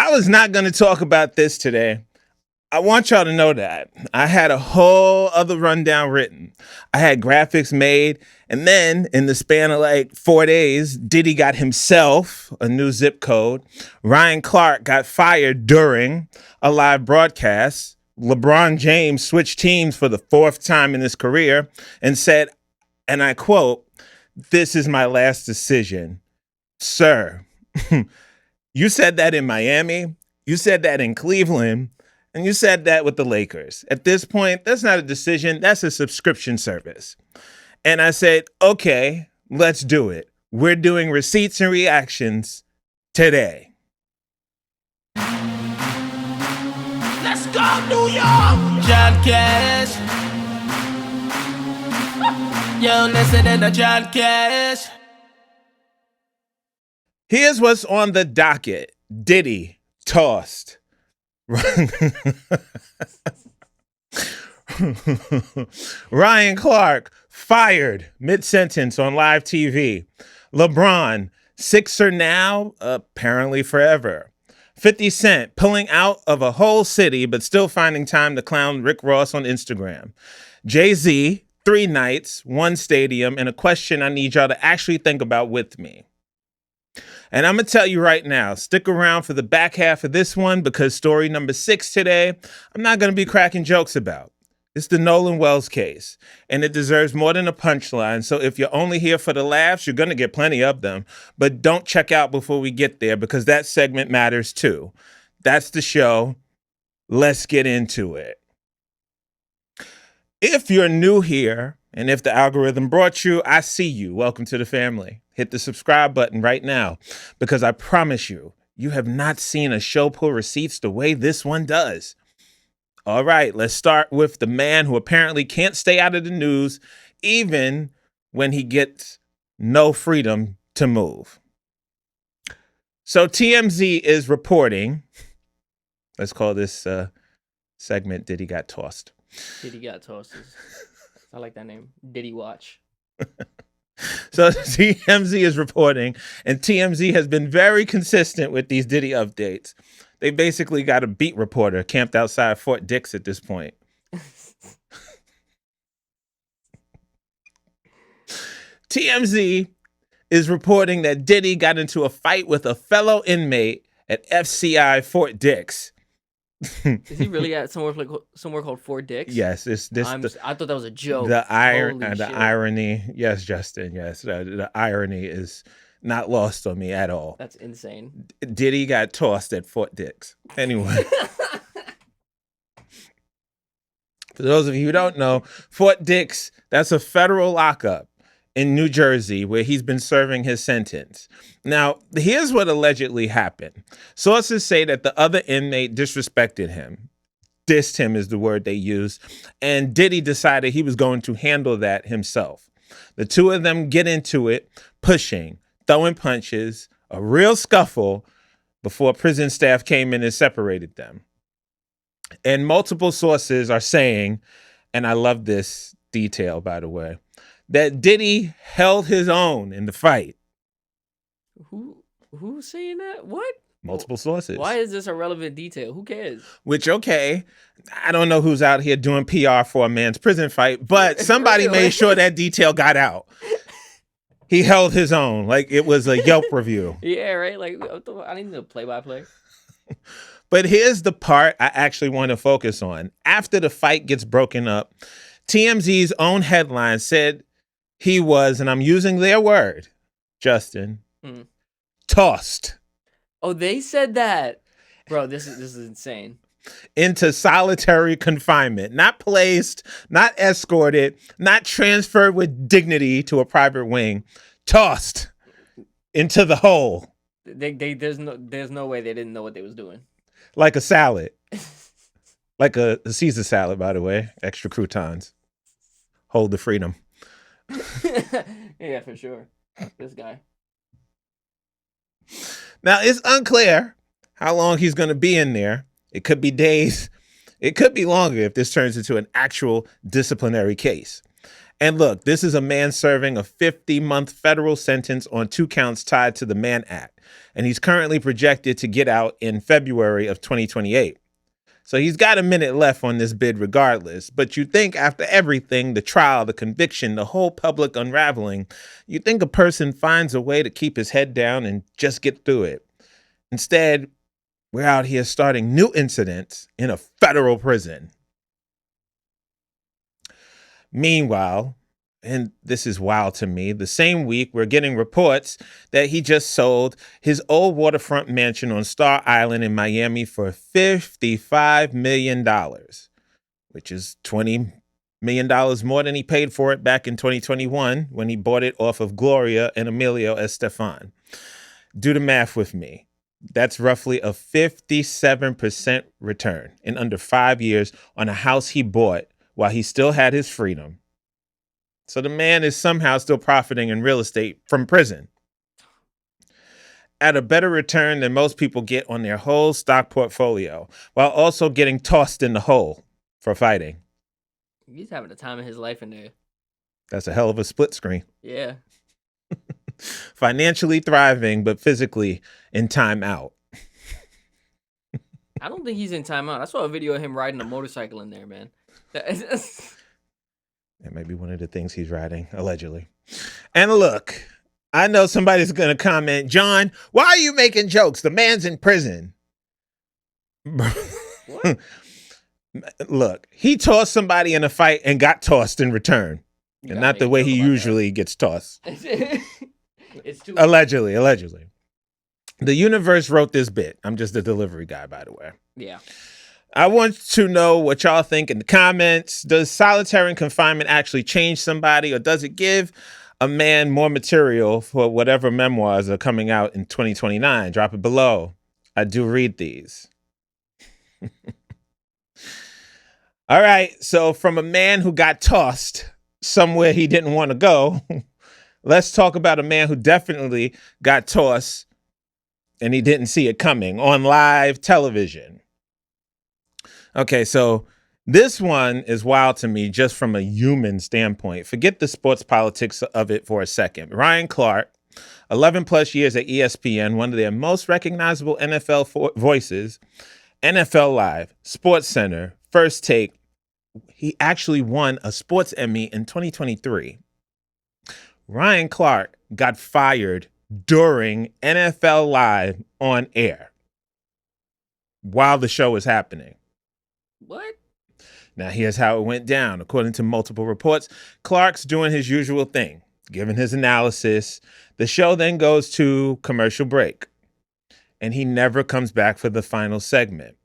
I was not going to talk about this today. I want y'all to know that. I had a whole other rundown written. I had graphics made. And then in the span of like 4 days, Diddy got himself a new zip code. Ryan Clark got fired during a live broadcast. LeBron James switched teams for the 4th time in his career and said, and I quote, "This is my last decision." Sir, you said that in Miami. You said that in Cleveland. And you said that with the Lakers. At this point, that's not a decision. That's a subscription service. And I said, okay, let's do it. We're doing receipts and reactions today. Let's go, New York! John Cash. Yo, listen to John Cash. Here's what's on the docket. Diddy tossed. Ryan Clark fired mid-sentence on live TV. LeBron, Sixer now, apparently forever. 50 Cent pulling out of a whole city but still finding time to clown Rick Ross on Instagram. Jay-Z, 3 nights, 1 stadium, and a question I need y'all to actually think about with me. And I'm going to tell you right now, stick around for the back half of this one because story number 6 today, I'm not going to be cracking jokes about. It's the Nolan Wells case, and it deserves more than a punchline. So if you're only here for the laughs, you're going to get plenty of them. But don't check out before we get there because that segment matters too. That's the show. Let's get into it. If you're new here, and if the algorithm brought you, I see you. Welcome to the family. Hit the subscribe button right now because I promise you, you have not seen a show pull receipts the way this one does. All right, let's start with the man who apparently can't stay out of the news even when he gets no freedom to move. So TMZ is reporting, let's call this segment Diddy Got Tossed. Diddy Got Tossed. I like that name. Diddy Watch. So TMZ is reporting, and TMZ has been very consistent with these Diddy updates. They basically got a beat reporter camped outside Fort Dix at this point. TMZ is reporting that Diddy got into a fight with a fellow inmate at FCI Fort Dix. Is he really at somewhere called Fort Dix? Yes, it's this. I thought that was a joke. The irony. Yes, Justin. Yes, the irony is not lost on me at all. That's insane. Diddy got tossed at Fort Dix. Anyway, for those of you who don't know, Fort Dix, that's a federal lockup in New Jersey where he's been serving his sentence. Now, here's what allegedly happened. Sources say that the other inmate disrespected him. Dissed him is the word they use. And Diddy decided he was going to handle that himself. The two of them get into it, pushing, throwing punches, a real scuffle before prison staff came in and separated them. And multiple sources are saying, and I love this detail, by the way, that Diddy held his own in the fight. Who's saying that? What? Multiple sources. Why is this a relevant detail? Who cares? Which, okay, I don't know who's out here doing PR for a man's prison fight, but somebody Really? made sure that detail got out. He held his own, like it was a Yelp review. Yeah, right? Like, I need to play-by-play. But here's the part I actually want to focus on. After the fight gets broken up, TMZ's own headline said he was, and I'm using their word, Justin, tossed. Oh, they said that. Bro, this is insane. Into solitary confinement, not placed, not escorted, not transferred with dignity to a private wing, tossed into the hole. There's no way they didn't know what they was doing. Like a salad. Like a Caesar salad, by the way. Extra croutons. Hold the freedom. Yeah, for sure. This guy. Now, it's unclear how long he's going to be in there. It could be days. It could be longer if this turns into an actual disciplinary case. And look, this is a man serving a 50-month federal sentence on 2 counts tied to the Mann Act. and he's currently projected to get out in February of 2028. So he's got a minute left on this bid regardless. But you think after everything, the trial, the conviction, the whole public unraveling, you think a person finds a way to keep his head down and just get through it. Instead, we're out here starting new incidents in a federal prison. Meanwhile, and this is wild to me, the same week we're getting reports that he just sold his old waterfront mansion on Star Island in Miami for $55 million, which is $20 million more than he paid for it back in 2021 when he bought it off of Gloria and Emilio Estefan. Do the math with me. That's roughly a 57% return in under 5 years on a house he bought while he still had his freedom. So the man is somehow still profiting in real estate from prison at a better return than most people get on their whole stock portfolio, while also getting tossed in the hole for fighting. He's having the time of his life in there. That's a hell of a split screen. Yeah. Financially thriving, but physically in timeout. I don't think he's in timeout. I saw a video of him riding a motorcycle in there, man. That may be one of the things he's riding, allegedly. And look, I know somebody's going to comment, John, why are you making jokes? The man's in prison. What? Look, he tossed somebody in a fight and got tossed in return. And not the way he usually gets tossed. It's too Allegedly. The universe wrote this bit. I'm just a delivery guy, by the way. Yeah. I want to know what y'all think in the comments. Does solitary confinement actually change somebody, or does it give a man more material for whatever memoirs are coming out in 2029? Drop it below. I do read these. All right. So from a man who got tossed somewhere he didn't want to go, let's talk about a man who definitely got tossed and he didn't see it coming on live television. Okay, so this one is wild to me just from a human standpoint. Forget the sports politics of it for a second. Ryan Clark, 11 plus years at ESPN, one of their most recognizable NFL voices, NFL Live, Sports Center, First Take. He actually won a Sports Emmy in 2023. Ryan Clark got fired during NFL Live on air while the show was happening. What? Now, here's how it went down. According to multiple reports, Clark's doing his usual thing, giving his analysis. The show then goes to commercial break, and he never comes back for the final segment.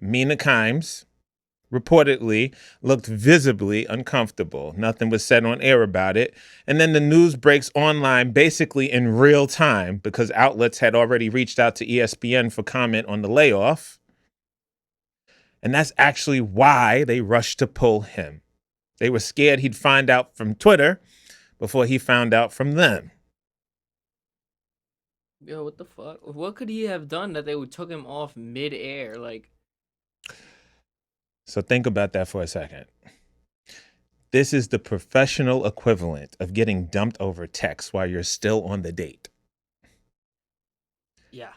Mina Kimes reportedly looked visibly uncomfortable. Nothing was said on air about it. And then the news breaks online basically in real time because outlets had already reached out to ESPN for comment on the layoff. And that's actually why they rushed to pull him. They were scared he'd find out from Twitter before he found out from them. Yo, what the fuck? What could he have done that they would took him off mid-air? Like, so think about that for a second. This is the professional equivalent of getting dumped over text while you're still on the date. yeah.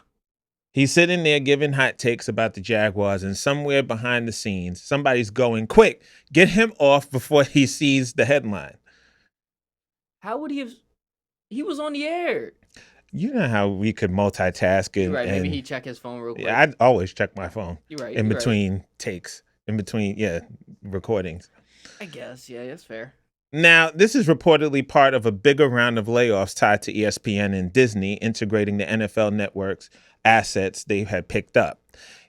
He's sitting there giving hot takes about the Jaguars, and somewhere behind the scenes, somebody's going, quick, get him off before he sees the headline. How would he have? He was on the air. You know how we could multitask. You're right. Maybe he check his phone real quick. Yeah, I'd always check my phone. You're right. In between takes, in between, recordings. I guess. Yeah, that's fair. Now, this is reportedly part of a bigger round of layoffs tied to ESPN and Disney integrating the NFL network's assets they had picked up.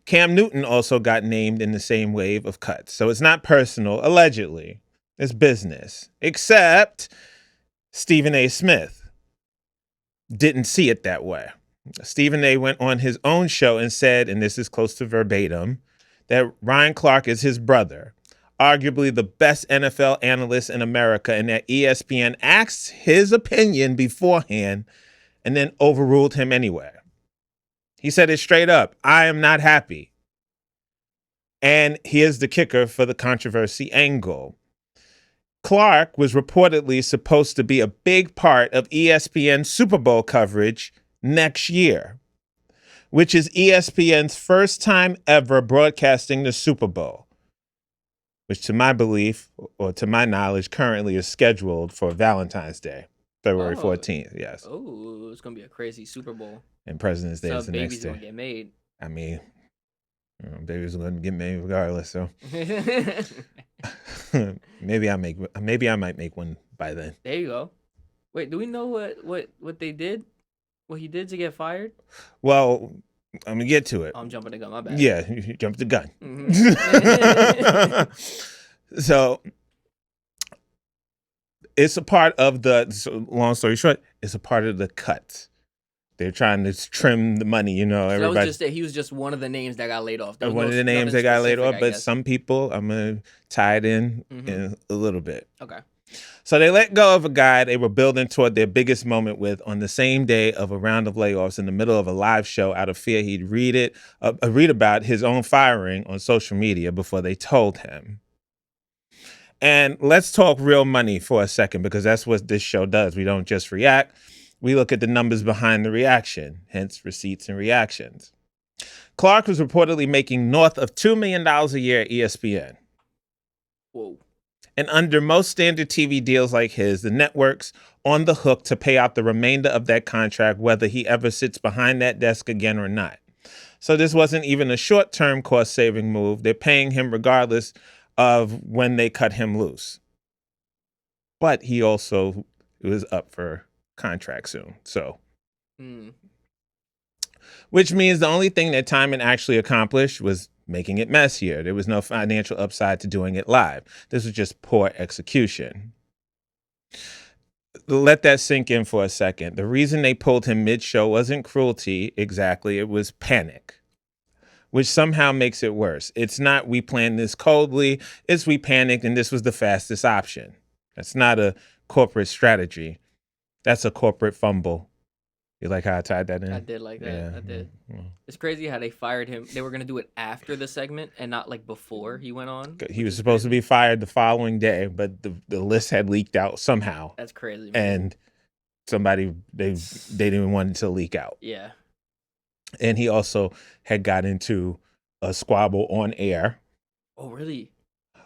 Cam Newton also got named in the same wave of cuts. So it's not personal, allegedly. It's business. Except Stephen A. Smith didn't see it that way. Stephen A. went on his own show and said, and this is close to verbatim, that Ryan Clark is his brother, arguably the best NFL analyst in America, and that ESPN asked his opinion beforehand and then overruled him anyway. He said it straight up. I am not happy. And here's the kicker for the controversy angle. Clark was reportedly supposed to be a big part of ESPN's Super Bowl coverage next year. which is ESPN's first time ever broadcasting the Super Bowl, which to my belief, or to my knowledge, currently is scheduled for Valentine's Day, February 14th. Yes. Oh, it's going to be a crazy Super Bowl. And President's Day is the next day. Babies going to get made. I mean, babies are going to get made regardless, so. maybe I might make one by then. There you go. Wait, do we know what they did? What he did to get fired? Well, I'm gonna get to it. I'm jumping the gun. My bad. Yeah, you jumped the gun. Mm-hmm. So it's a part of long story short, it's a part of the cut. They're trying to trim the money, everybody. He was just one of the names that got laid off. One of the names that got laid off, but some people, I'm going to tie it in a little bit. Okay. So they let go of a guy they were building toward their biggest moment with on the same day of a round of layoffs in the middle of a live show out of fear he'd read about his own firing on social media before they told him. And let's talk real money for a second, because that's what this show does. We don't just react. We look at the numbers behind the reaction, hence receipts and reactions. Clark was reportedly making north of $2 million a year at ESPN. Whoa. And under most standard TV deals like his, the network's on the hook to pay out the remainder of that contract, whether he ever sits behind that desk again or not. So this wasn't even a short-term cost-saving move. They're paying him regardless of when they cut him loose. But he also was up for contract soon. So, which means the only thing that Timon actually accomplished was making it messier. There was no financial upside to doing it live. This was just poor execution. Let that sink in for a second. The reason they pulled him mid-show wasn't cruelty exactly. It was panic, which somehow makes it worse. It's not we planned this coldly. It's we panicked and this was the fastest option. That's not a corporate strategy. That's a corporate fumble. You like how I tied that in? I did like that. Yeah. I did. Yeah. It's crazy how they fired him. They were going to do it after the segment and not like before he went on. He was supposed to be fired the following day, but the list had leaked out somehow. That's crazy, man. And somebody, they didn't want it to leak out. Yeah. And he also had got into a squabble on air. Oh, really?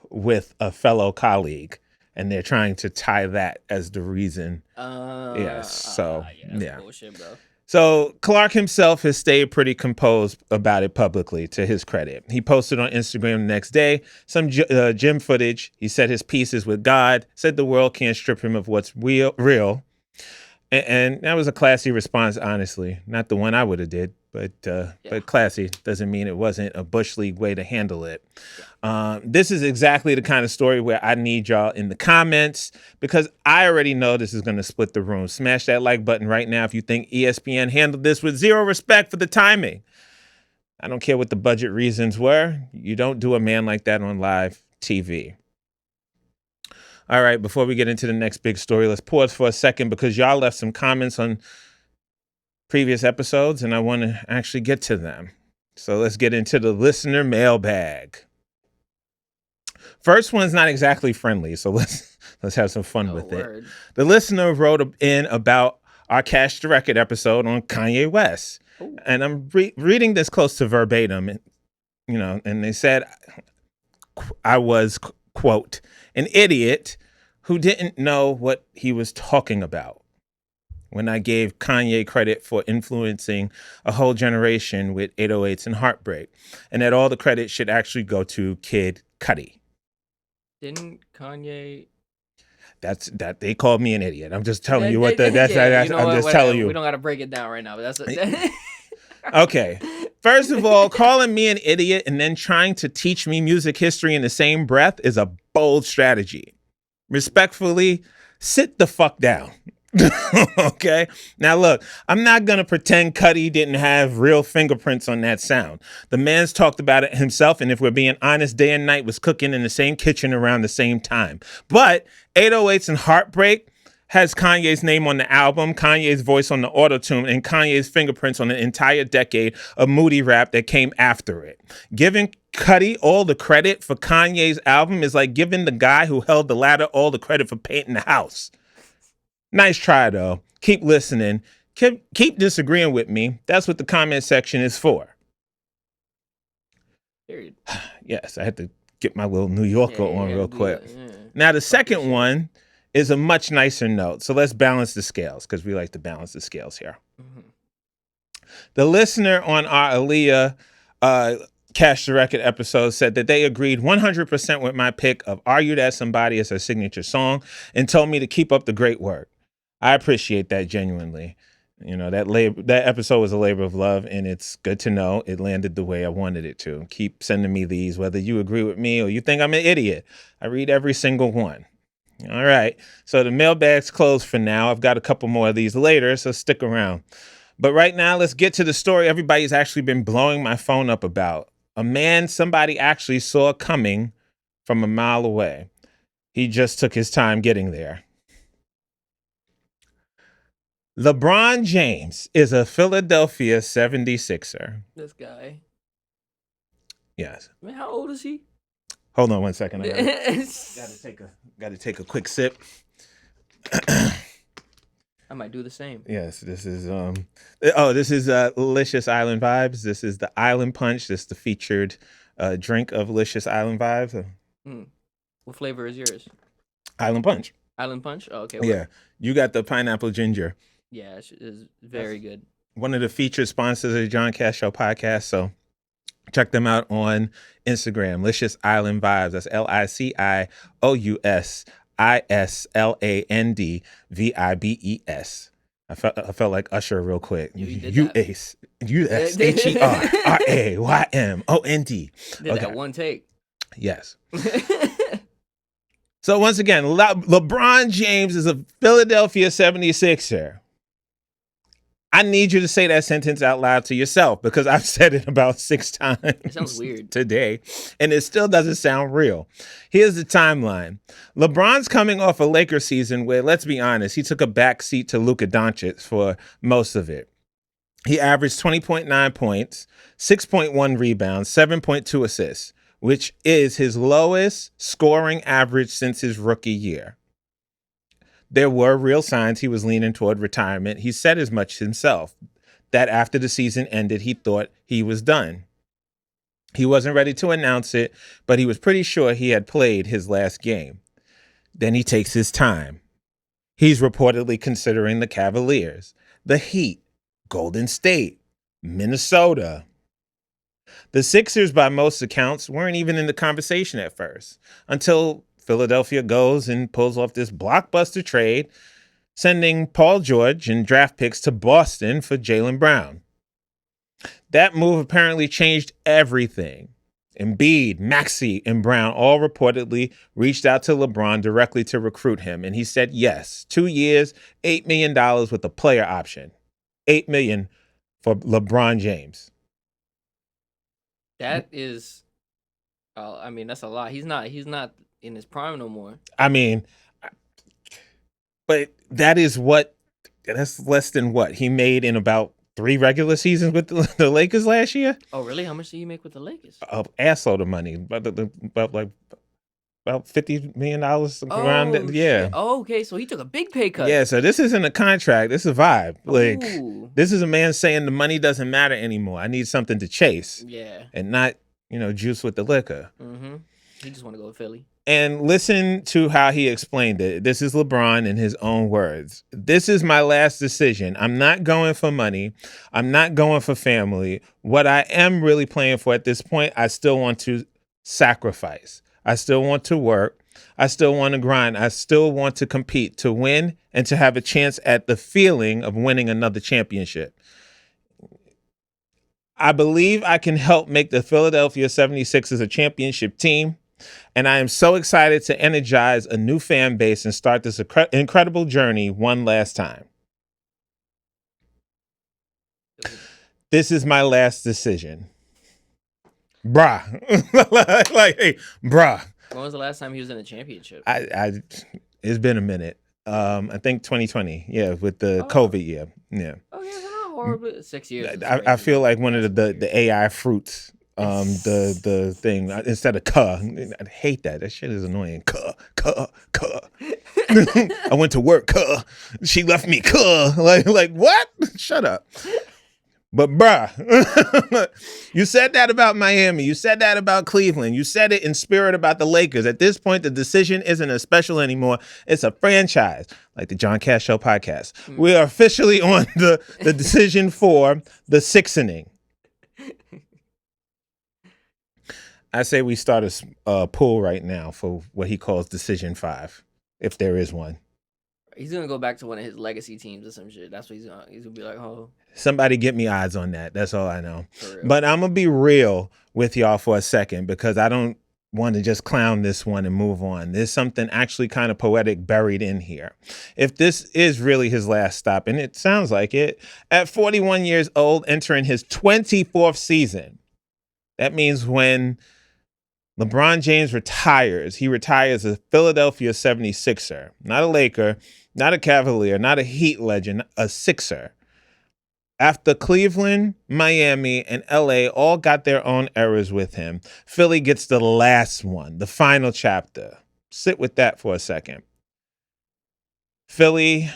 With a fellow colleague. And they're trying to tie that as the reason. Yes. So, yeah. Bullshit, bro. So Clark himself has stayed pretty composed about it publicly, to his credit. He posted on Instagram the next day some gym footage. He said his peace is with God, said the world can't strip him of what's real. And that was a classy response, honestly. Not the one I would have did, but classy doesn't mean it wasn't a Bush League way to handle it. This is exactly the kind of story where I need y'all in the comments, because I already know this is going to split the room. Smash that like button right now if you think ESPN handled this with zero respect for the timing. I don't care what the budget reasons were. You don't do a man like that on live TV. All right, before we get into the next big story, let's pause for a second, because y'all left some comments on previous episodes, and I want to actually get to them. So let's get into the listener mailbag. First one's not exactly friendly, so let's have some fun with it. The listener wrote in about our Cash the Record episode on Kanye West. Ooh. And I'm reading this close to verbatim, and they said I was, quote, an idiot who didn't know what he was talking about when I gave Kanye credit for influencing a whole generation with 808s and Heartbreak, and that all the credit should actually go to Kid Cudi. Didn't Kanye? That's that. They called me an idiot. I'm just telling you what I'm just telling you. We don't got to break it down right now, but that's okay. First of all, calling me an idiot and then trying to teach me music history in the same breath is a bold strategy. Respectfully, sit the fuck down. Okay? Now look, I'm not going to pretend Cudi didn't have real fingerprints on that sound. The man's talked about it himself, and if we're being honest, day and night was cooking in the same kitchen around the same time. But 808s and Heartbreak has Kanye's name on the album, Kanye's voice on the auto-tune, and Kanye's fingerprints on the entire decade of moody rap that came after it. Giving Cudi all the credit for Kanye's album is like giving the guy who held the ladder all the credit for painting the house. Nice try, though. Keep listening. Keep disagreeing with me. That's what the comment section is for. Period. Yes, I had to get my little New Yorker on real quick. Yeah. Now, the second one is a much nicer note. So let's balance the scales because we like to balance the scales here. Mm-hmm. The listener on our Aaliyah Cash the Record episode said that they agreed 100% with my pick of Are You That Somebody as her signature song and told me to keep up the great work. I appreciate that genuinely. You know, that episode was a labor of love, and it's good to know it landed the way I wanted it to. Keep sending me these, whether you agree with me or you think I'm an idiot. I read every single one. All right. So the mailbag's closed for now. I've got a couple more of these later, so stick around. But right now, let's get to the story everybody's actually been blowing my phone up about. A man somebody actually saw coming from a mile away. He just took his time getting there. LeBron James is a Philadelphia 76er. This guy. Yes. Man, how old is he? Hold on one second. I gotta take a quick sip. I might do the same. Yes, this is Licious Island Vibes. This is the Island Punch. This is the featured drink of Licious Island Vibes. What flavor is yours? Island Punch. Island Punch? Oh, okay. Yeah. You got the pineapple ginger. Yeah, it's very good. One of the featured sponsors of the John Cash Show podcast, so check them out on Instagram. Licious Island Vibes. That's LICIOUSISLANDVIBES. I felt like Usher real quick. USHERAYMOND. Did that one take. Yes. So once again, LeBron James is a Philadelphia 76er. I need you to say that sentence out loud to yourself because I've said it about 6 times. It sounds weird. Today, and it still doesn't sound real. Here's the timeline. LeBron's coming off a Lakers season where, let's be honest, he took a back seat to Luka Doncic for most of it. He averaged 20.9 points, 6.1 rebounds, 7.2 assists, which is his lowest scoring average since his rookie year. There were real signs he was leaning toward retirement. He said as much himself, that after the season ended, he thought he was done. He wasn't ready to announce it, but he was pretty sure he had played his last game. Then he takes his time. He's reportedly considering the Cavaliers, the Heat, Golden State, Minnesota. The Sixers, by most accounts, weren't even in the conversation at first, until Philadelphia goes and pulls off this blockbuster trade, sending Paul George and draft picks to Boston for Jaylen Brown. That move apparently changed everything. Embiid, Maxey, and Brown all reportedly reached out to LeBron directly to recruit him, and he said yes. 2 years, $8 million with a player option. $8 million for LeBron James. That is, that's a lot. He's not in his prime no more. But that's less than what he made in about 3 regular seasons with the Lakers last year. Oh, really? How much did he make with the Lakers? Assload of money, about $50 million around it. Yeah. Shit. Oh, okay. So he took a big pay cut. Yeah. So this isn't a contract. This is a vibe. Like, ooh. This is a man saying the money doesn't matter anymore. I need something to chase. Yeah. And not, juice with the liquor. Mm-hmm. He just want to go to Philly. And listen to how he explained it. This is LeBron in his own words. This is my last decision. I'm not going for money. I'm not going for family. What I am really playing for at this point, I still want to sacrifice. I still want to work. I still want to grind. I still want to compete, to win, and to have a chance at the feeling of winning another championship. I believe I can help make the Philadelphia 76ers a championship team. And I am so excited to energize a new fan base and start this incredible journey one last time. This is my last decision. Bruh. Hey, bruh. When was the last time he was in a championship? It's been a minute. I think 2020. Yeah, with the COVID year. Yeah. Oh, yeah, not horribly. 6 years. I feel like one of the AI fruits. The thing instead of I hate that. That shit is annoying. I went to work, she left me, like what? Shut up. But bruh, you said that about Miami. You said that about Cleveland. You said it in spirit about the Lakers. At this point, the decision isn't a special anymore. It's a franchise, like the John Cash Show podcast. We are officially on the decision for the sixth inning. I say we start a pool right now for what he calls Decision 5, if there is one. He's gonna go back to one of his legacy teams or some shit. That's what he's gonna be like, oh. Somebody get me odds on that. That's all I know. But I'm gonna be real with y'all for a second because I don't want to just clown this one and move on. There's something actually kind of poetic buried in here. If this is really his last stop, and it sounds like it, at 41 years old, entering his 24th season, that means when LeBron James retires, he retires as a Philadelphia 76er, not a Laker, not a Cavalier, not a Heat legend, a Sixer. After Cleveland, Miami, and LA all got their own eras with him, Philly gets the last one, the final chapter. Sit with that for a second. Philly,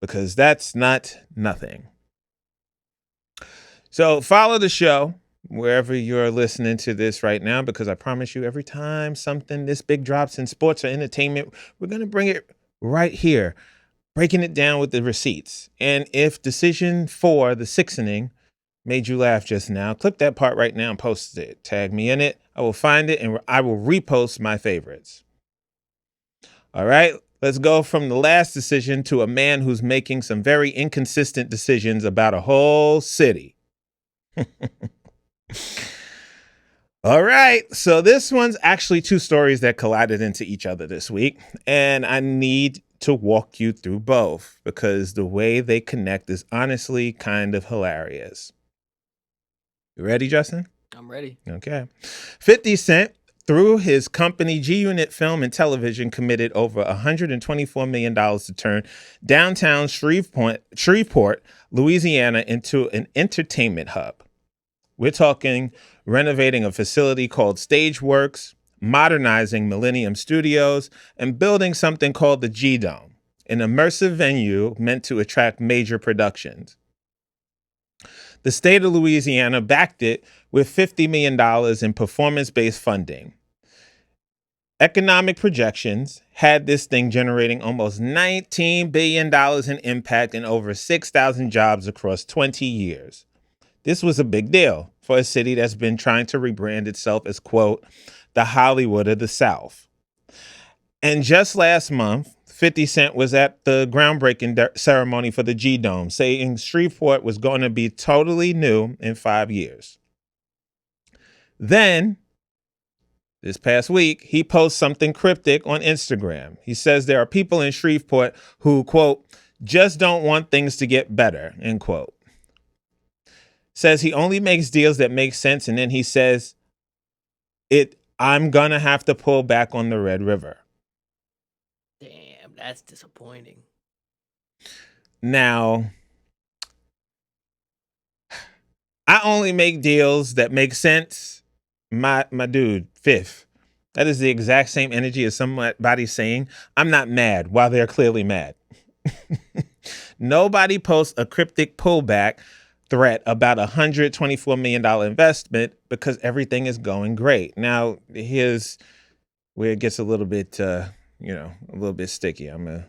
because that's not nothing. So follow the show wherever you're listening to this right now, because I promise you every time something this big drops in sports or entertainment, we're going to bring it right here, breaking it down with the receipts. And if decision 4, the sixth inning, made you laugh just now, clip that part right now and post it. Tag me in it. I will find it and I will repost my favorites. All right, let's go from the last decision to a man who's making some very inconsistent decisions about a whole city. All right, so this one's actually 2 stories that collided into each other this week, and I need to walk you through both because the way they connect is honestly kind of hilarious. You ready, Justin? I'm ready. Okay. 50 Cent, through his company G-Unit Film and Television, committed over $124 million to turn downtown Shreveport, Louisiana, into an entertainment hub. We're talking renovating a facility called Stageworks, modernizing Millennium Studios, and building something called the G-Dome, an immersive venue meant to attract major productions. The state of Louisiana backed it with $50 million in performance-based funding. Economic projections had this thing generating almost $19 billion in impact and over 6,000 jobs across 20 years. This was a big deal for a city that's been trying to rebrand itself as, quote, the Hollywood of the South. And just last month, 50 Cent was at the groundbreaking ceremony for the G-Dome, saying Shreveport was going to be totally new in 5 years. Then, this past week, he posts something cryptic on Instagram. He says there are people in Shreveport who, quote, just don't want things to get better, end quote. Says he only makes deals that make sense, and then he says, I'm going to have to pull back on the Red River. Damn, that's disappointing. Now, I only make deals that make sense. My dude, Fifth, that is the exact same energy as somebody saying, I'm not mad while they're clearly mad. Nobody posts a cryptic pullback threat about $124 million investment because everything is going great. Now, here's where it gets a little bit, a little bit sticky. I'm going to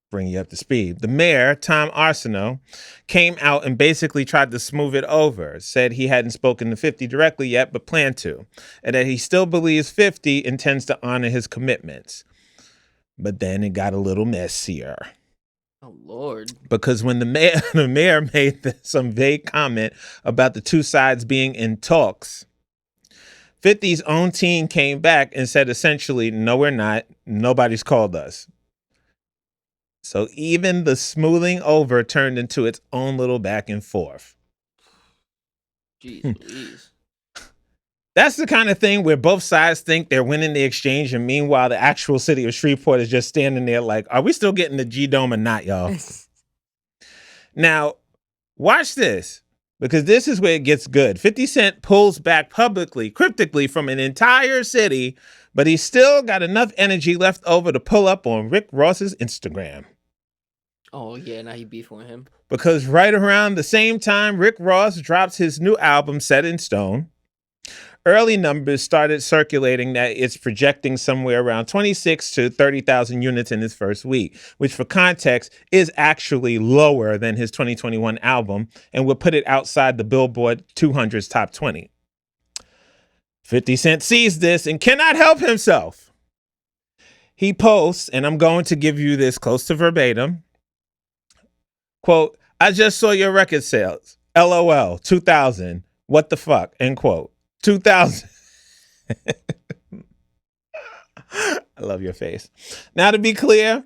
bring you up to speed. The mayor, Tom Arsenault, came out and basically tried to smooth it over, said he hadn't spoken to 50 directly yet, but planned to, and that he still believes 50 intends to honor his commitments. But then it got a little messier. Oh, Lord. Because when the mayor made some vague comment about the two sides being in talks, 50's own team came back and said essentially, no, we're not. Nobody's called us. So even the smoothing over turned into its own little back and forth. Jeez Louise. That's the kind of thing where both sides think they're winning the exchange, and meanwhile, the actual city of Shreveport is just standing there like, are we still getting the G-Dome or not, y'all? Now, watch this, because this is where it gets good. 50 Cent pulls back publicly, cryptically, from an entire city but he still got enough energy left over to pull up on Rick Ross's Instagram. Oh, yeah, now he beefing with him. Because right around the same time Rick Ross drops his new album, Set in Stone, early numbers started circulating that it's projecting somewhere around 26 to 30,000 units in his first week, which for context is actually lower than his 2021 album and would put it outside the Billboard 200's top 20. 50 Cent sees this and cannot help himself. He posts, and I'm going to give you this close to verbatim, quote, "I just saw your record sales. LOL, 2000. What the fuck?" End quote. 2000. I love your face. Now, to be clear,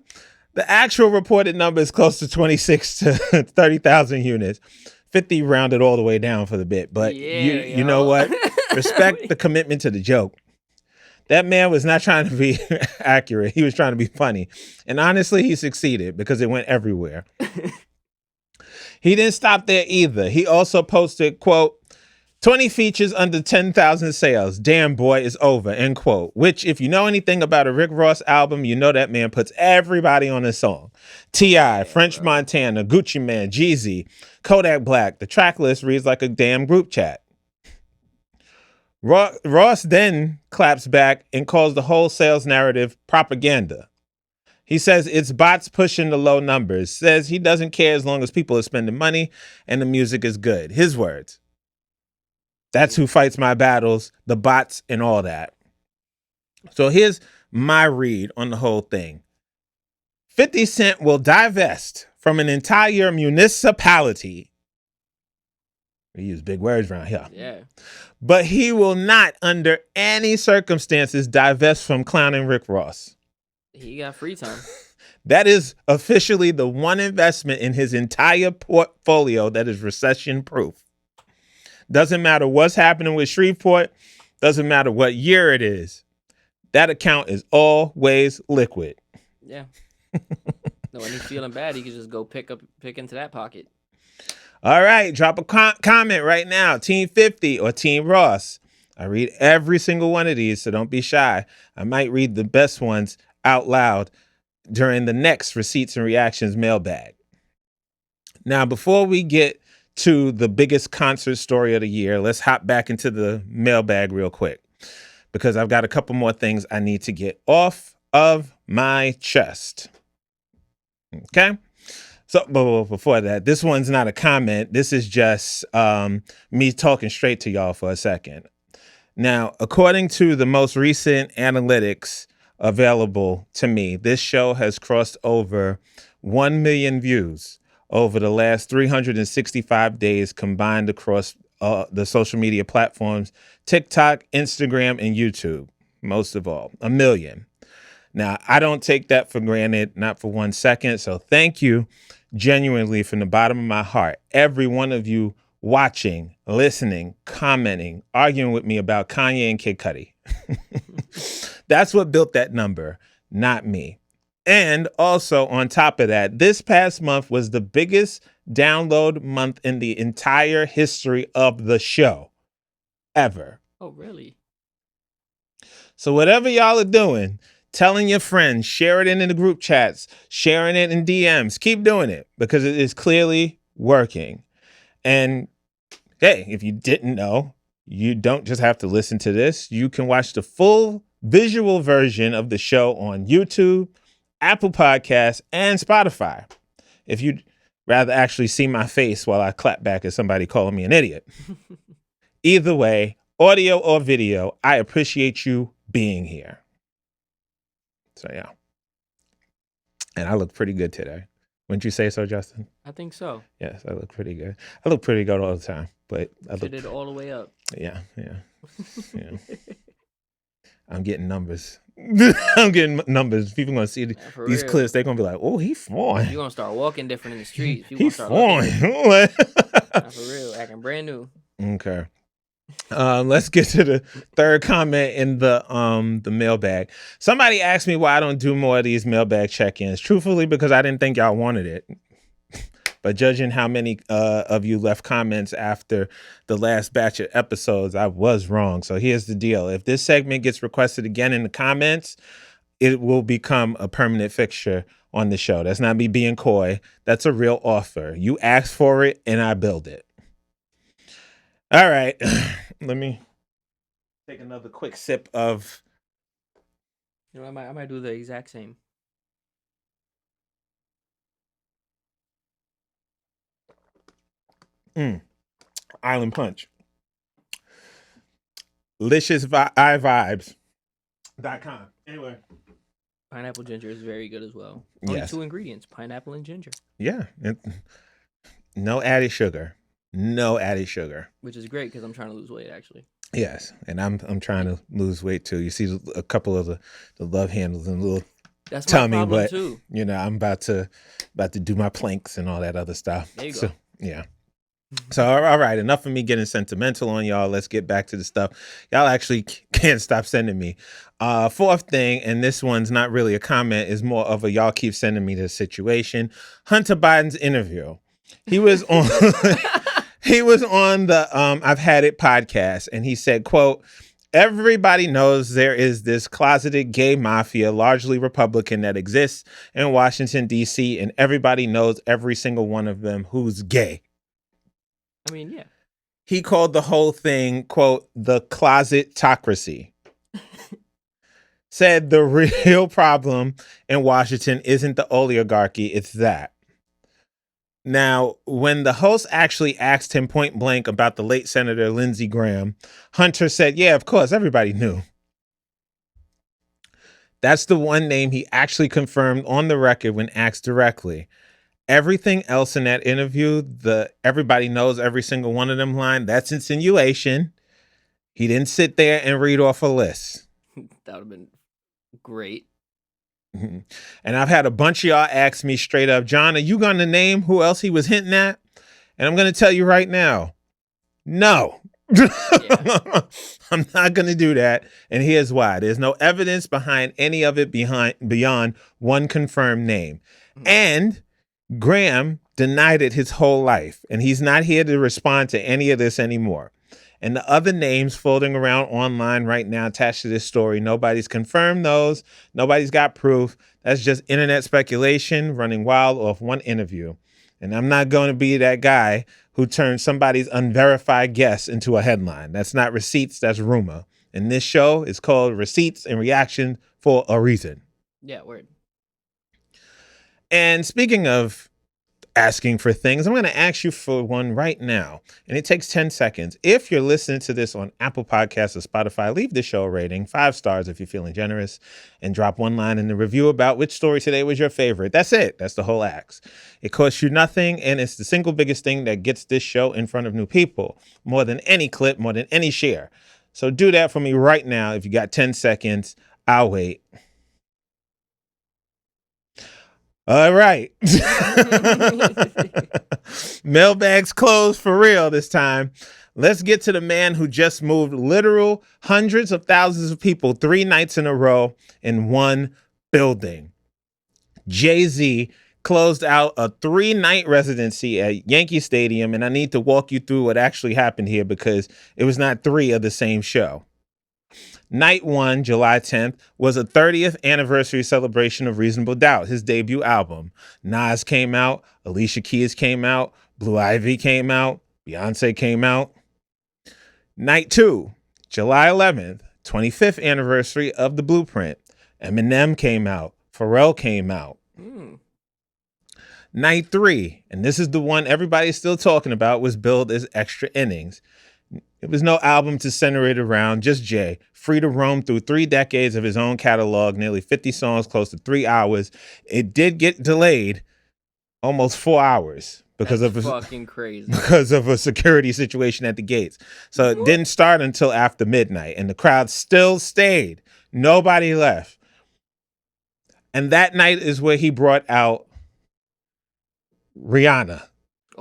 the actual reported number is close to 26 to 30,000 units. 50 rounded all the way down for the bit, but you know what? Respect the commitment to the joke. That man was not trying to be accurate. He was trying to be funny. And honestly, he succeeded because it went everywhere. He didn't stop there either. He also posted, quote, 20 features under 10,000 sales. Damn, boy, it's over, end quote. Which, if you know anything about a Rick Ross album, you know that man puts everybody on a song. T.I., French Montana, Gucci Mane, Jeezy, Kodak Black. The track list reads like a damn group chat. Ross then claps back and calls the whole sales narrative propaganda. He says it's bots pushing the low numbers. Says he doesn't care as long as people are spending money and the music is good. His words. That's who fights my battles, the bots and all that. So here's my read on the whole thing. 50 Cent will divest from an entire municipality. We use big words around here. Yeah. But he will not, under any circumstances, divest from clowning Rick Ross. He got free time. That is officially the one investment in his entire portfolio that is recession proof. Doesn't matter what's happening with Shreveport. Doesn't matter what year it is. That account is always liquid. Yeah. No, when he's feeling bad, he can just go pick into that pocket. All right, drop a comment right now. Team 50 or Team Ross. I read every single one of these, so don't be shy. I might read the best ones out loud during the next Receipts and Reactions mailbag. Now, before we get to the biggest concert story of the year, let's hop back into the mailbag real quick because I've got a couple more things I need to get off of my chest. Okay? So, but before that, this one's not a comment. This is just me talking straight to y'all for a second. Now, according to the most recent analytics available to me, this show has crossed over 1 million views over the last 365 days combined across the social media platforms, TikTok, Instagram, and YouTube, most of all, 1 million. Now, I don't take that for granted, not for 1 second. So thank you genuinely from the bottom of my heart. Every one of you watching, listening, commenting, arguing with me about Kanye and Kid Cudi. That's what built that number, not me. And also on top of that, this past month was the biggest download month in the entire history of the show ever. Oh, really? So whatever y'all are doing, telling your friends, share it in the group chats, sharing it in DMs, keep doing it because it is clearly working. And hey, if you didn't know, you don't just have to listen to this. You can watch the full visual version of the show on YouTube, Apple Podcasts, and Spotify. If you'd rather actually see my face while I clap back at somebody calling me an idiot. Either way, audio or video, I appreciate you being here. So, yeah. And I look pretty good today. Wouldn't you say so, Justin? I think so. Yes, I look pretty good. I look pretty good all the time, but I look... Fitted all the way up. Yeah. I'm getting numbers. I'm getting numbers. People going to see these clips. They're going to be like, oh, he fine. You're going to start walking different in the streets. He fine. For real, acting brand new. Okay. Let's get to the third comment in the mailbag. Somebody asked me why I don't do more of these mailbag check-ins. Truthfully, because I didn't think y'all wanted it. But judging how many of you left comments after the last batch of episodes, I was wrong. So here's the deal. If this segment gets requested again in the comments, it will become a permanent fixture on the show. That's not me being coy. That's a real offer. You asked for it and I build it. All right. Let me take another quick sip of... You know, I might do the exact same. Island Punch. LiciousVibes.com. Anyway. Pineapple ginger is very good as well. Only Yes. 2 ingredients, pineapple and ginger. Yeah. No added sugar. No added sugar. Which is great because I'm trying to lose weight, actually. Yes. And I'm trying to lose weight too. You see a couple of the love handles and little That's tummy, my problem but too. you know, I'm about to do my planks and all that other stuff. There you So, go. yeah. So, all right, enough of me getting sentimental on y'all. Let's get back to the stuff y'all actually can't stop sending me. Fourth thing, and this one's not really a comment, is more of a y'all keep sending me this situation. Hunter Biden's interview. He was on he was on the I've Had It podcast, and he said, quote, "Everybody knows there is this closeted gay mafia, largely Republican, that exists in Washington, D.C., and everybody knows every single one of them who's gay." I mean, yeah. He called the whole thing, quote, "the closetocracy." Said the real problem in Washington isn't the oligarchy, it's that. Now, when the host actually asked him point blank about the late Senator Lindsey Graham, Hunter said, yeah, of course, everybody knew. That's the one name he actually confirmed on the record when asked directly. Everything else in that interview, the everybody knows every single one of them line, that's insinuation. He didn't sit there and read off a list. That would have been great. And I've had a bunch of y'all ask me straight up, John, are you going to name who else he was hinting at? And I'm going to tell you right now, no. Yeah. I'm not going to do that. And here's why. There's no evidence behind any of it beyond one confirmed name. And Graham denied it his whole life, and he's not here to respond to any of this anymore. And the other names floating around online right now attached to this story, nobody's confirmed those. Nobody's got proof. That's just internet speculation running wild off one interview. And I'm not going to be that guy who turns somebody's unverified guess into a headline. That's not receipts, that's rumor. And this show is called Receipts and Reaction for a reason. Yeah, word. And speaking of asking for things, I'm going to ask you for one right now. And it takes 10 seconds. If you're listening to this on Apple Podcasts or Spotify, leave the show a rating, 5 stars if you're feeling generous, and drop one line in the review about which story today was your favorite. That's it. That's the whole ask. It costs you nothing, and it's the single biggest thing that gets this show in front of new people, more than any clip, more than any share. So do that for me right now. If you got 10 seconds, I'll wait. All right. Mailbag's closed for real this time. Let's get to the man who just moved literal hundreds of thousands of people 3 nights in a row in one building. Jay-Z closed out a 3-night residency at Yankee Stadium, and I need to walk you through what actually happened here because it was not 3 of the same show. Night 1, July 10th, was a 30th anniversary celebration of Reasonable Doubt, his debut album. Nas came out, Alicia Keys came out, Blue Ivy came out, Beyoncé came out. Night 2, July 11th, 25th anniversary of The Blueprint. Eminem came out, Pharrell came out. Night 3, and this is the one everybody's still talking about, was billed as Extra Innings. It was no album to center it around, just Jay, free to roam through 3 decades of his own catalog, nearly 50 songs, close to 3 hours. It did get delayed almost 4 hours because That's of fucking crazy. Because of a security situation at the gates. So it didn't start until after midnight, and the crowd still stayed. Nobody left. And that night is where he brought out Rihanna.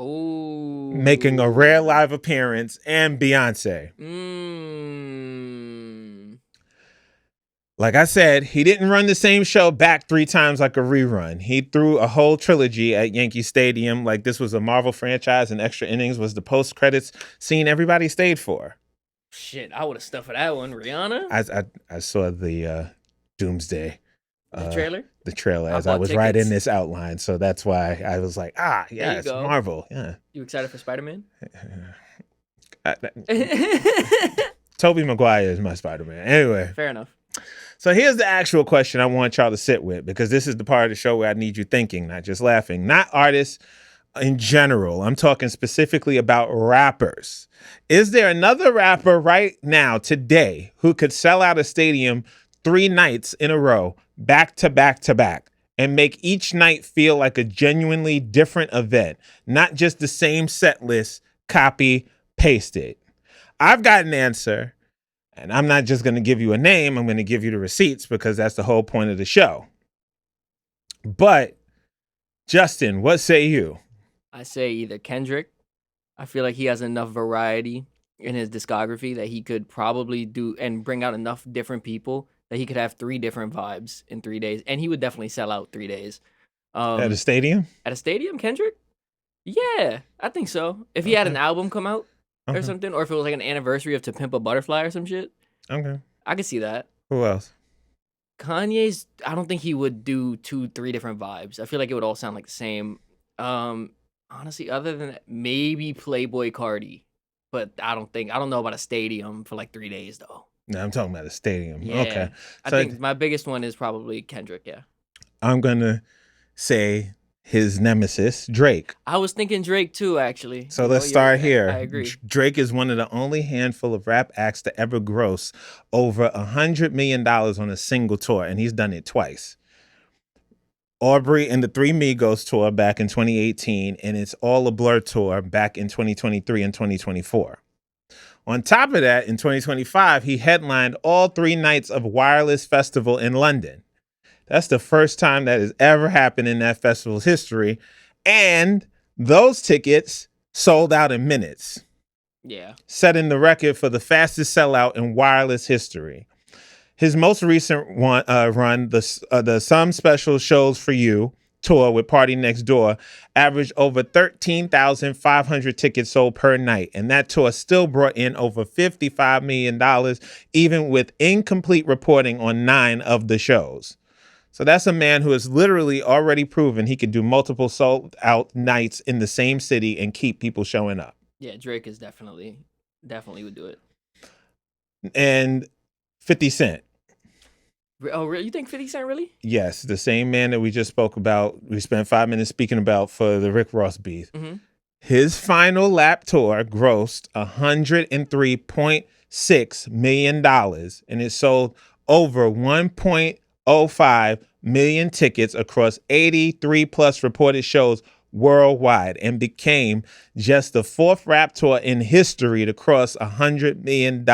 Oh, Making a rare live appearance, and Beyoncé. Like I said, he didn't run the same show back 3 times like a rerun. He threw a whole trilogy at Yankee Stadium like this was a Marvel franchise, and Extra Innings was the post-credits scene everybody stayed for. Shit, I would have stuck for that one. Rihanna? I saw the Doomsday. The trailer? The trailer as I I bought was right in tickets. this outline. So that's why I was like, yeah, you it's go. Marvel. Yeah. You excited for Spider-Man? Tobey Maguire is my Spider-Man. Anyway. Fair enough. So here's the actual question I want y'all to sit with, because this is the part of the show where I need you thinking, not just laughing. Not artists in general. I'm talking specifically about rappers. Is there another rapper right now, today, who could sell out a stadium 3 nights in a row, back to back to back, and make each night feel like a genuinely different event, not just the same set list, copy, pasted? I've got an answer. And I'm not just going to give you a name. I'm going to give you the receipts, because that's the whole point of the show. But, Justin, what say you? I say either Kendrick. I feel like he has enough variety in his discography that he could probably do and bring out enough different people that he could have 3 different vibes in 3 days. And he would definitely sell out 3 days. At a stadium? At a stadium, Kendrick? Yeah, I think so. If he had an album come out or something, or if it was like an anniversary of To Pimp a Butterfly or some shit. Okay. I could see that. Who else? Kanye's, I don't think he would do 2-3 different vibes. I feel like it would all sound like the same. Honestly, other than that, maybe Playboy Cardi. But I don't know about a stadium for like 3 days though. No, I'm talking about a stadium. Yeah. Okay. I So think my biggest one is probably Kendrick, yeah. I'm going to say his nemesis, Drake. I was thinking Drake too, actually. So let's start here. I agree. Drake is one of the only handful of rap acts to ever gross over $100 million on a single tour, and he's done it twice. Aubrey and the Three Migos tour back in 2018, and it's All a Blur tour back in 2023 and 2024. On top of that, in 2025, he headlined all 3 nights of Wireless Festival in London. That's the first time that has ever happened in that festival's history. And those tickets sold out in minutes. Yeah. Setting the record for the fastest sellout in Wireless history. His most recent run, the Some Special Shows for You tour with Party Next Door, averaged over 13,500 tickets sold per night. And that tour still brought in over $55 million, even with incomplete reporting on 9 of the shows. So that's a man who has literally already proven he can do multiple sold out nights in the same city and keep people showing up. Yeah, Drake is definitely would do it. And 50 Cent. Oh, really? You think 50 Cent really? Yes, the same man that we just spoke about. We spent 5 minutes speaking about for the Rick Ross beef. Mm-hmm. His final lap tour grossed $103.6 million, and it sold over 1.05 million tickets across 83 plus reported shows worldwide, and became just the 4th rap tour in history to cross $100 million.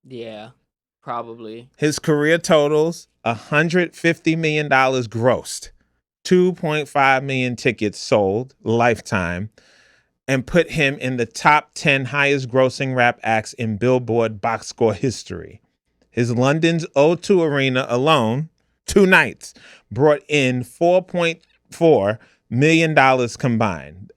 Yeah, probably. His career totals $150 million grossed, 2.5 million tickets sold lifetime, and put him in the top 10 highest grossing rap acts in Billboard box score history. His London's O2 Arena alone, 2 nights, brought in $4.4 million combined.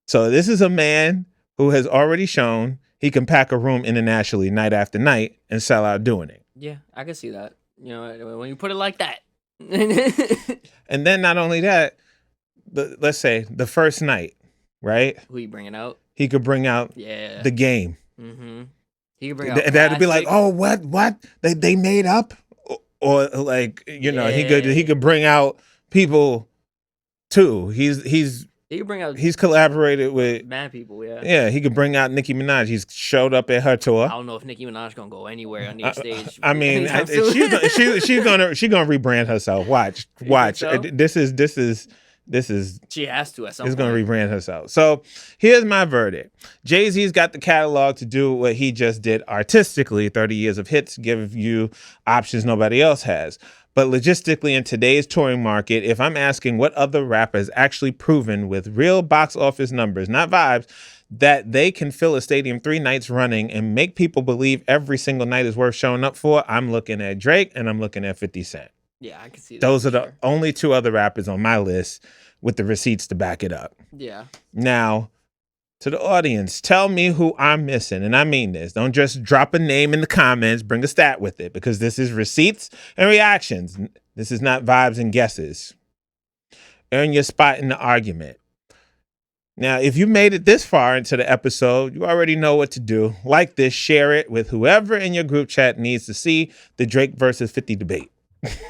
So this is a man who has already shown he can pack a room internationally night after night and sell out doing it. Yeah, I can see that. You know, when you put it like that. And then not only that, let's say the first night, right? Who you bringing out? He could bring out the Game. Mm-hmm. He could bring out that'd be like, oh, what? They made up? Or like, you know, he could bring out people too. He could bring out. He's collaborated with mad people. Yeah. Yeah, he could bring out Nicki Minaj. He's showed up at her tour. I don't know if Nicki Minaj gonna go anywhere on the stage. I mean, she's gonna rebrand herself. Watch. So? This is she has to at some point. Going to rebrand herself. So here's my verdict. Jay-Z's got the catalog to do what he just did artistically. 30 years of hits give you options nobody else has. But logistically, in today's touring market, if I'm asking what other rappers actually proven with real box office numbers, not vibes, that they can fill a stadium 3 nights running and make people believe every single night is worth showing up for, I'm looking at Drake and I'm looking at 50 Cent. Yeah, I can see that. Those are for the sure. only 2 other rappers on my list with the receipts to back it up. Yeah. Now, to the audience, tell me who I'm missing. And I mean this. Don't just drop a name in the comments, bring a stat with it, because this is receipts and reactions. This is not vibes and guesses. Earn your spot in the argument. Now, if you made it this far into the episode, you already know what to do. Like this, share it with whoever in your group chat needs to see the Drake versus 50 debate.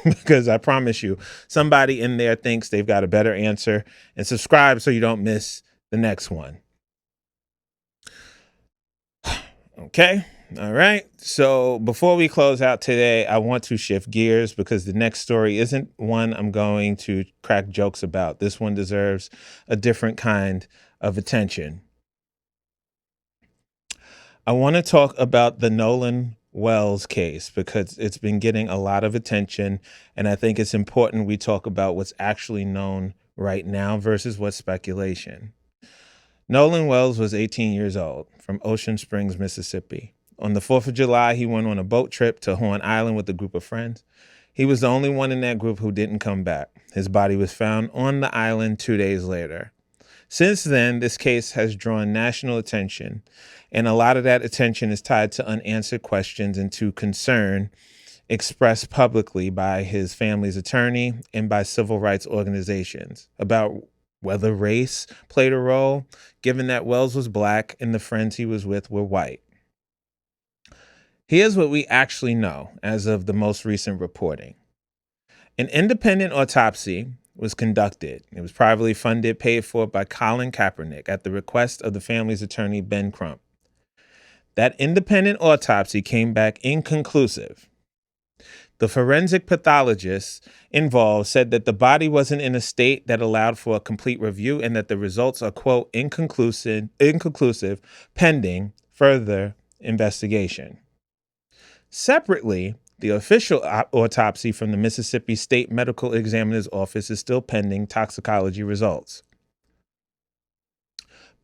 Because I promise you, somebody in there thinks they've got a better answer. And subscribe so you don't miss the next one. Okay. All right. So before we close out today, I want to shift gears because the next story isn't one I'm going to crack jokes about. This one deserves a different kind of attention. I want to talk about the Nolan Wells case because it's been getting a lot of attention, and I think it's important we talk about what's actually known right now versus what's speculation. Nolan Wells was 18 years old from Ocean Springs, Mississippi. On the 4th of July, he went on a boat trip to Horn Island with a group of friends. He was the only one in that group who didn't come back. His body was found on the island 2 days later. Since then, this case has drawn national attention, and a lot of that attention is tied to unanswered questions and to concern expressed publicly by his family's attorney and by civil rights organizations about whether race played a role, given that Wells was black and the friends he was with were white. Here's what we actually know as of the most recent reporting. An independent autopsy was conducted. It was privately funded, paid for by Colin Kaepernick at the request of the family's attorney, Ben Crump. That independent autopsy came back inconclusive. The forensic pathologist involved said that the body wasn't in a state that allowed for a complete review and that the results are, quote, inconclusive pending further investigation. Separately, the official autopsy from the Mississippi State Medical Examiner's Office is still pending toxicology results.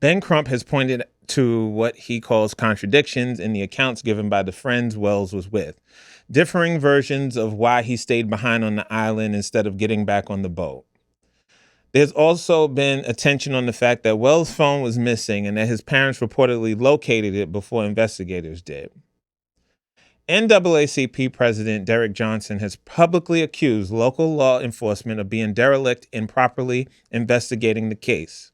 Ben Crump has pointed to what he calls contradictions in the accounts given by the friends Wells was with, differing versions of why he stayed behind on the island instead of getting back on the boat. There's also been attention on the fact that Wells' phone was missing and that his parents reportedly located it before investigators did. NAACP President Derek Johnson has publicly accused local law enforcement of being derelict in properly investigating the case.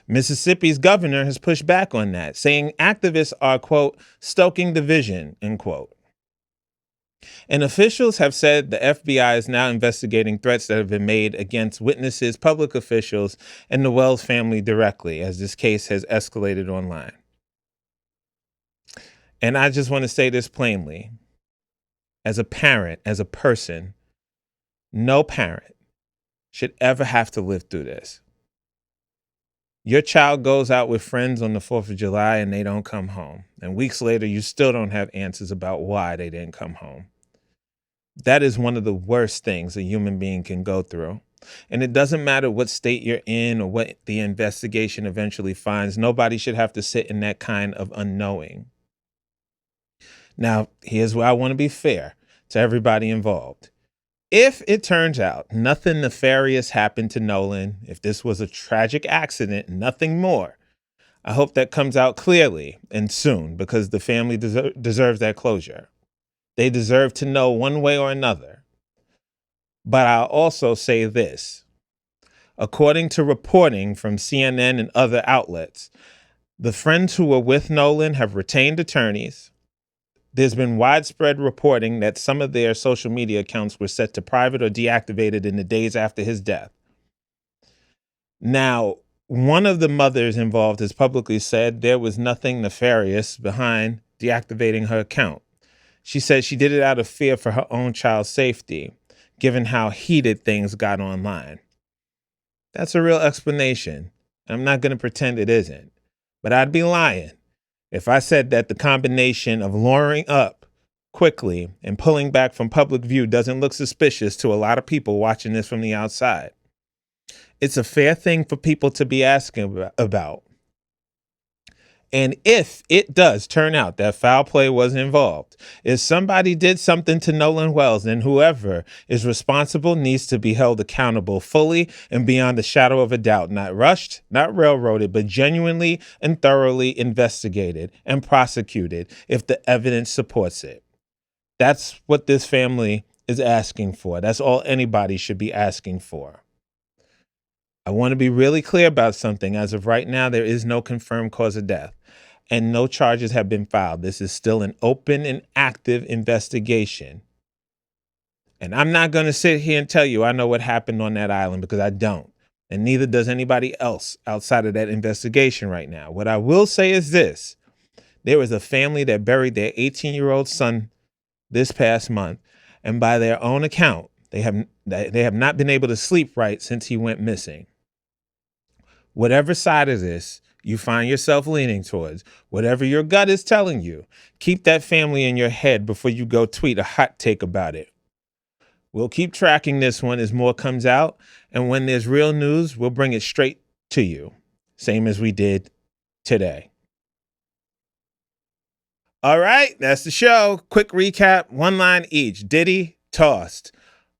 Mississippi's governor has pushed back on that, saying activists are, quote, stoking division, end quote. And officials have said the FBI is now investigating threats that have been made against witnesses, public officials, and the Wells family directly as this case has escalated online. And I just want to say this plainly. As a parent, as a person, no parent should ever have to live through this. Your child goes out with friends on the 4th of July and they don't come home. And weeks later, you still don't have answers about why they didn't come home. That is one of the worst things a human being can go through. And it doesn't matter what state you're in or what the investigation eventually finds. Nobody should have to sit in that kind of unknowing. Now, here's where I want to be fair to everybody involved. If it turns out nothing nefarious happened to Nolan, if this was a tragic accident, nothing more, I hope that comes out clearly and soon because the family deserves that closure. They deserve to know one way or another. But I'll also say this. According to reporting from CNN and other outlets, the friends who were with Nolan have retained attorneys. There's been widespread reporting that some of their social media accounts were set to private or deactivated in the days after his death. Now, one of the mothers involved has publicly said there was nothing nefarious behind deactivating her account. She said she did it out of fear for her own child's safety, given how heated things got online. That's a real explanation. I'm not going to pretend it isn't, but I'd be lying if I said that the combination of luring up quickly and pulling back from public view doesn't look suspicious to a lot of people watching this from the outside. It's a fair thing for people to be asking about. And if it does turn out that foul play was involved, if somebody did something to Nolan Wells, then whoever is responsible needs to be held accountable fully and beyond the shadow of a doubt, not rushed, not railroaded, but genuinely and thoroughly investigated and prosecuted if the evidence supports it. That's what this family is asking for. That's all anybody should be asking for. I want to be really clear about something. As of right now, there is no confirmed cause of death and no charges have been filed. This is still an open and active investigation. And I'm not going to sit here and tell you I know what happened on that island, because I don't. And neither does anybody else outside of that investigation right now. What I will say is this. There was a family that buried their 18-year-old son this past month. And by their own account, they have not been able to sleep right since he went missing. Whatever side of this you find yourself leaning towards, whatever your gut is telling you, keep that family in your head before you go tweet a hot take about it. We'll keep tracking this one as more comes out, and when there's real news, we'll bring it straight to you, same as we did today. All right, that's the show. Quick recap, one line each. Diddy, tossed.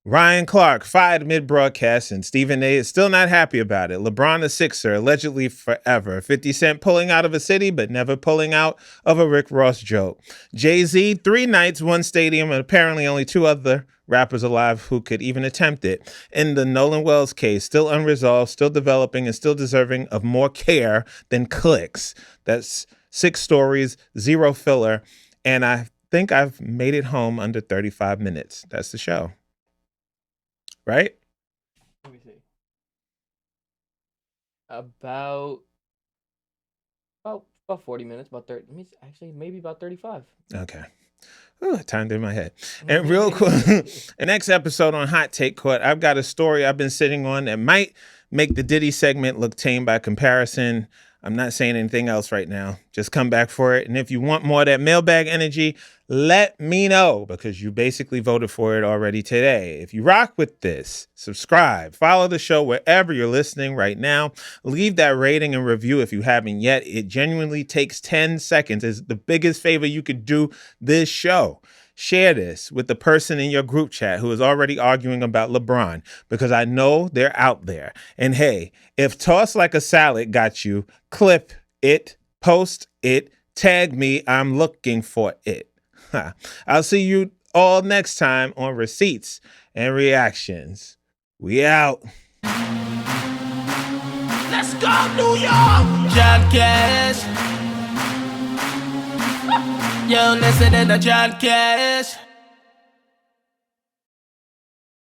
Ryan Clark, fired mid-broadcast, and Stephen A. is still not happy about it. LeBron the Sixer, allegedly forever. 50 Cent pulling out of a city, but never pulling out of a Rick Ross joke. Jay-Z, 3 nights, 1 stadium, and apparently only 2 other rappers alive who could even attempt it. In the Nolan Wells case, still unresolved, still developing, and still deserving of more care than clicks. That's 6 stories, 0 filler, and I think I've made it home under 35 minutes. That's the show. Right? Let me see. About 40 minutes, about 30. Actually, maybe about 35. Okay. Ooh, timed in my head. And real quick, the next episode on Hot Take Court, I've got a story I've been sitting on that might make the Diddy segment look tame by comparison. I'm not saying anything else right now. Just come back for it. And if you want more of that mailbag energy, let me know, because you basically voted for it already today. If you rock with this, subscribe, follow the show wherever you're listening right now. Leave that rating and review if you haven't yet. It genuinely takes 10 seconds. It's the biggest favor you could do this show. Share this with the person in your group chat who is already arguing about LeBron, because I know they're out there. And hey, if Toss Like a Salad got you, clip it, post it, tag me. I'm looking for it. I'll see you all next time on Receipts and Reactions. We out. Let's go, New York! John Cash. Yo, listen to the John Cash.